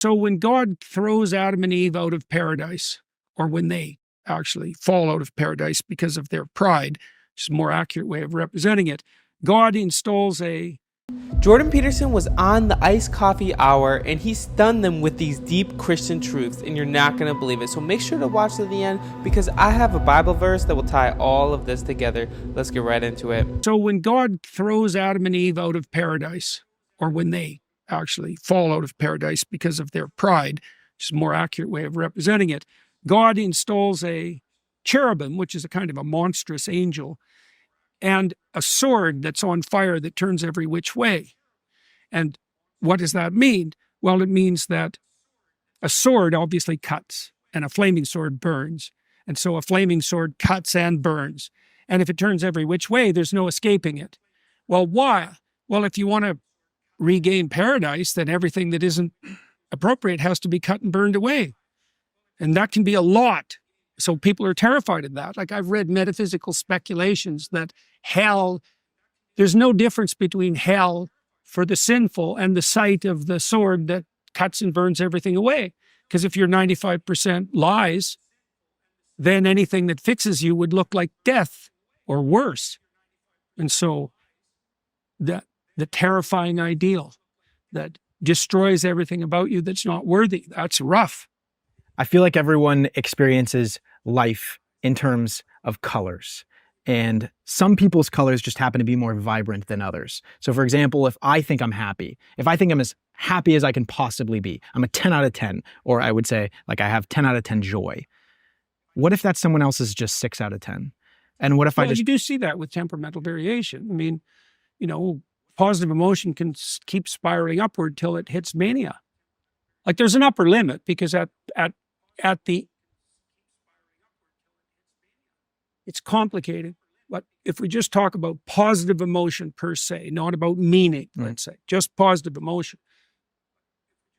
So when God throws Adam and Eve out of paradise, or when they actually fall out of paradise because of their pride, which is a more accurate way of representing it, God installs a... Jordan Peterson was on the Iced Coffee Hour, and he stunned them with these deep Christian truths, and you're not going to believe it. So make sure to watch to the end, because I have a Bible verse that will tie all of this together. Let's get right into it. So when God throws Adam and Eve out of paradise, or when they actually fall out of paradise because of their pride, which is a more accurate way of representing it, God installs a cherubim, which is a kind of a monstrous angel, and a sword that's on fire that turns every which way. And what does that mean? Well, it means that a sword obviously cuts, and a flaming sword burns. And so a flaming sword cuts and burns. And if it turns every which way, there's no escaping it. Well, why? Well, if you want to regain paradise, then everything that isn't appropriate has to be cut and burned away. And that can be a lot. So people are terrified of that. Like, I've read metaphysical speculations that hell, there's no difference between hell for the sinful and the sight of the sword that cuts and burns everything away. Because if you're 95% lies, then anything that fixes you would look like death or worse. And so the terrifying ideal that destroys everything about you that's not worthy, that's rough. I feel like everyone experiences life in terms of colors. And some people's colors just happen to be more vibrant than others. So for example, if I think I'm happy, if I think I'm as happy as I can possibly be, I'm a 10 out of 10, or I would say like I have 10 out of 10 joy. What if that someone else is just 6 out of 10? And what if Well, you do see that with temperamental variation. I mean, positive emotion can keep spiraling upward till it hits mania. Like, there's an upper limit, because it's complicated. But if we just talk about positive emotion per se, not about meaning, let's say, just positive emotion.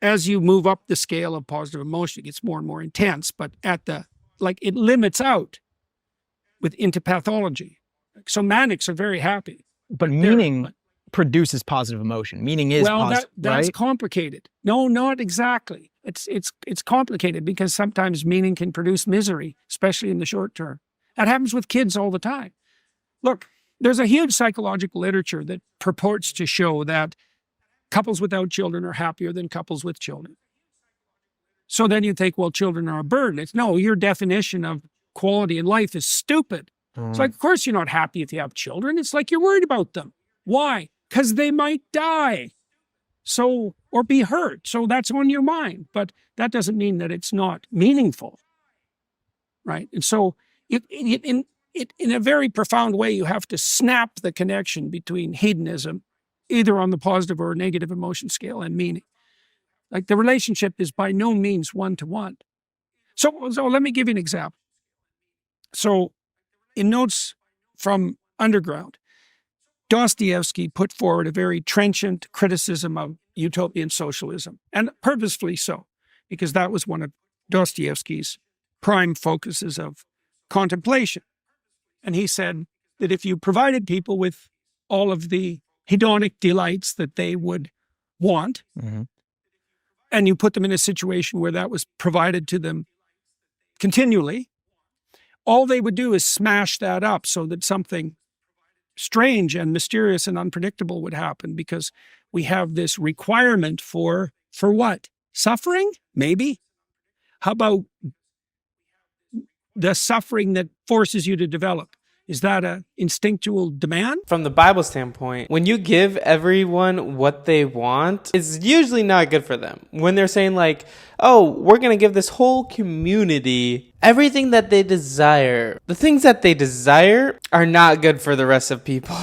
As you move up the scale of positive emotion, it gets more and more intense, but it limits out into pathology. So manics are very happy. But meaning produces positive emotion. Meaning is positive, that's right? complicated. No, not exactly. It's complicated, because sometimes meaning can produce misery, especially in the short term. That happens with kids all the time. Look, there's a huge psychological literature that purports to show that couples without children are happier than couples with children. So then you think, well, children are a burden. No, your definition of quality in life is stupid. It's like, of course you're not happy if you have children. It's like you're worried about them. Why? Because they might die. Or be hurt. So that's on your mind. But that doesn't mean that it's not meaningful. Right? And so in a very profound way, you have to snap the connection between hedonism, either on the positive or negative emotion scale, and meaning. Like, the relationship is by no means one-to-one. So let me give you an example. So in Notes from Underground, Dostoevsky put forward a very trenchant criticism of utopian socialism, and purposefully so, because that was one of Dostoevsky's prime focuses of contemplation. And he said that if you provided people with all of the hedonic delights that they would want, and you put them in a situation where that was provided to them continually, all they would do is smash that up so that something strange and mysterious and unpredictable would happen, because we have this requirement for what? Suffering? Maybe. How about the suffering that forces you to develop? Is that an instinctual demand? From the Bible standpoint, when you give everyone what they want, it's usually not good for them. When they're saying like, oh, we're going to give this whole community everything that they desire. The things that they desire are not good for the rest of people.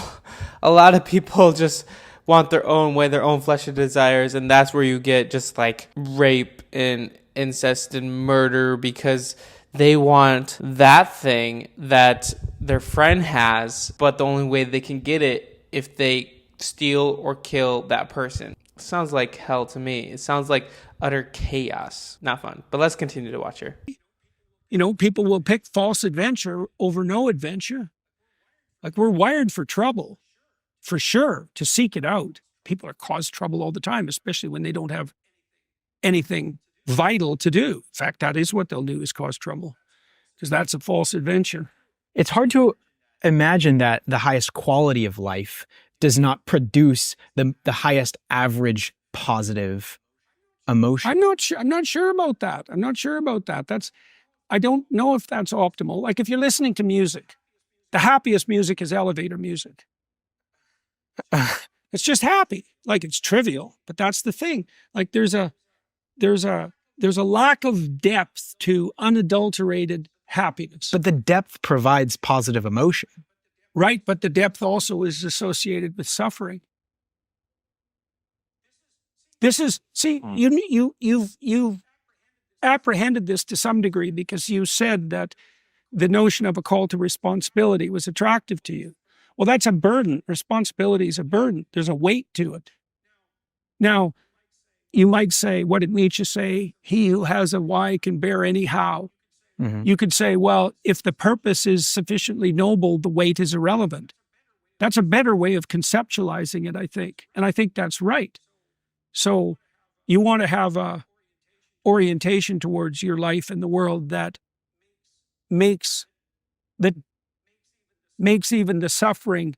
A lot of people just want their own way, their own fleshly desires, and that's where you get just like rape and incest and murder, because they want that thing that their friend has, but the only way they can get it if they steal or kill that person. Sounds like hell to me. It sounds like utter chaos. Not fun. But let's continue to watch here. People will pick false adventure over no adventure. Like, we're wired for trouble, for sure, to seek it out. People are caused trouble all the time, especially when they don't have anything vital to do. In fact, that is what they'll do, is cause trouble, because that's a false adventure. It's hard to imagine that the highest quality of life does not produce the highest average positive emotion. I'm not sure about that. I don't know if that's optimal. Like, if you're listening to music, the happiest music is elevator music. It's just happy. Like, it's trivial, but that's the thing. Like, there's a lack of depth to unadulterated happiness. But the depth provides positive emotion. Right, but the depth also is associated with suffering. This is, see, you've apprehended this to some degree, because you said that the notion of a call to responsibility was attractive to you. Well, that's a burden. Responsibility is a burden. There's a weight to it. Now, you might say, what did Nietzsche say? He who has a why can bear any how. Mm-hmm. You could say, well, if the purpose is sufficiently noble, the weight is irrelevant. That's a better way of conceptualizing it, I think. And I think that's right. So you want to have a orientation towards your life and the world that makes even the suffering,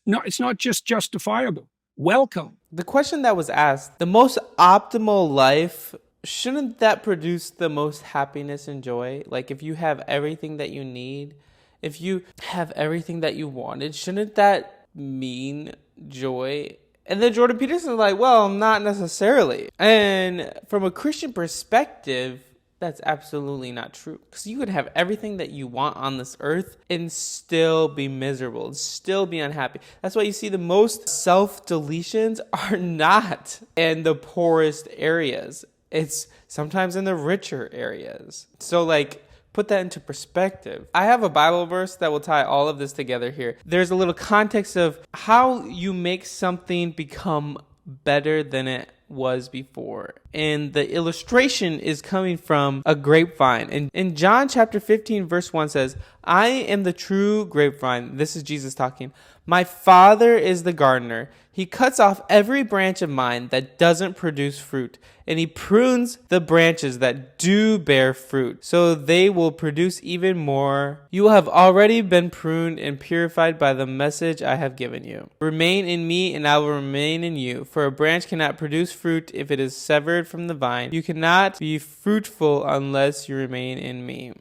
no, it's not just justifiable, welcome. The question that was asked, the most optimal life, shouldn't that produce the most happiness and joy? Like, if you have everything that you need, if you have everything that you wanted, shouldn't that mean joy? And then Jordan Peterson is like, well, not necessarily. And from a Christian perspective, that's absolutely not true. Because you could have everything that you want on this earth and still be miserable, and still be unhappy. That's why you see the most self-deletions are not in the poorest areas. It's sometimes in the richer areas. So, like, put that into perspective. I have a Bible verse that will tie all of this together here. There's a little context of how you make something become better than it was before. And the illustration is coming from a grapevine. And in John chapter 15, verse 1 says, I am the true grapevine. This is Jesus talking. My Father is the gardener. He cuts off every branch of mine that doesn't produce fruit, and he prunes the branches that do bear fruit, so they will produce even more. You have already been pruned and purified by the message I have given you. Remain in me, and I will remain in you. For a branch cannot produce fruit if it is severed from the vine. You cannot be fruitful unless you remain in me.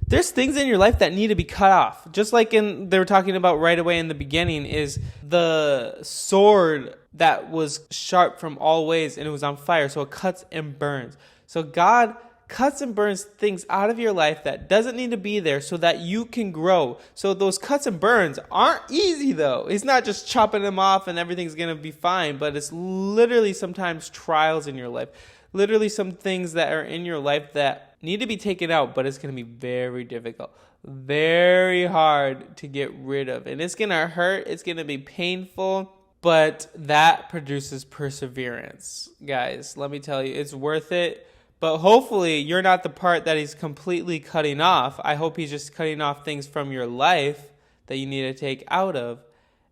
There's things in your life that need to be cut off. Just like they were talking about right away in the beginning, is the sword that was sharp from all ways and it was on fire. So it cuts and burns. So God cuts and burns things out of your life that doesn't need to be there so that you can grow. So those cuts and burns aren't easy though. It's not just chopping them off and everything's going to be fine, but it's literally sometimes trials in your life. Literally some things that are in your life that need to be taken out, but it's going to be very difficult, very hard to get rid of. And it's going to hurt. It's going to be painful, but that produces perseverance. Guys, let me tell you, it's worth it. But hopefully you're not the part that he's completely cutting off. I hope he's just cutting off things from your life that you need to take out of.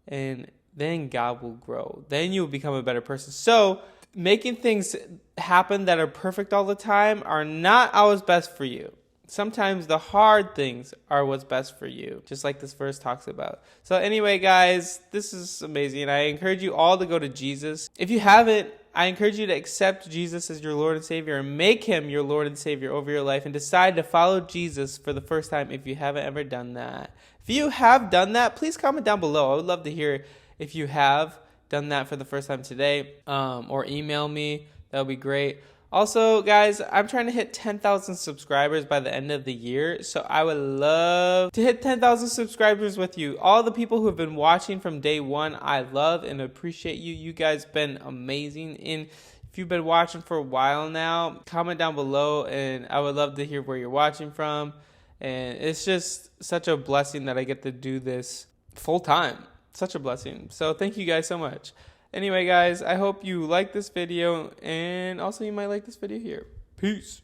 And then God will grow. Then you will become a better person. So making things happen that are perfect all the time are not always best for you. Sometimes the hard things are what's best for you, just like this verse talks about. So anyway, guys, this is amazing. I encourage you all to go to Jesus. If you haven't, I encourage you to accept Jesus as your Lord and Savior and make him your Lord and Savior over your life and decide to follow Jesus for the first time if you haven't ever done that. If you have done that, please comment down below. I would love to hear if you have done that for the first time today, or email me. That would be great. Also, guys, I'm trying to hit 10,000 subscribers by the end of the year, so I would love to hit 10,000 subscribers with you. All the people who have been watching from day one, I love and appreciate you. You guys been amazing. And if you've been watching for a while now, comment down below, and I would love to hear where you're watching from. And it's just such a blessing that I get to do this full time. Such a blessing. So thank you guys so much. Anyway, guys, I hope you like this video, and also you might like this video here. Peace.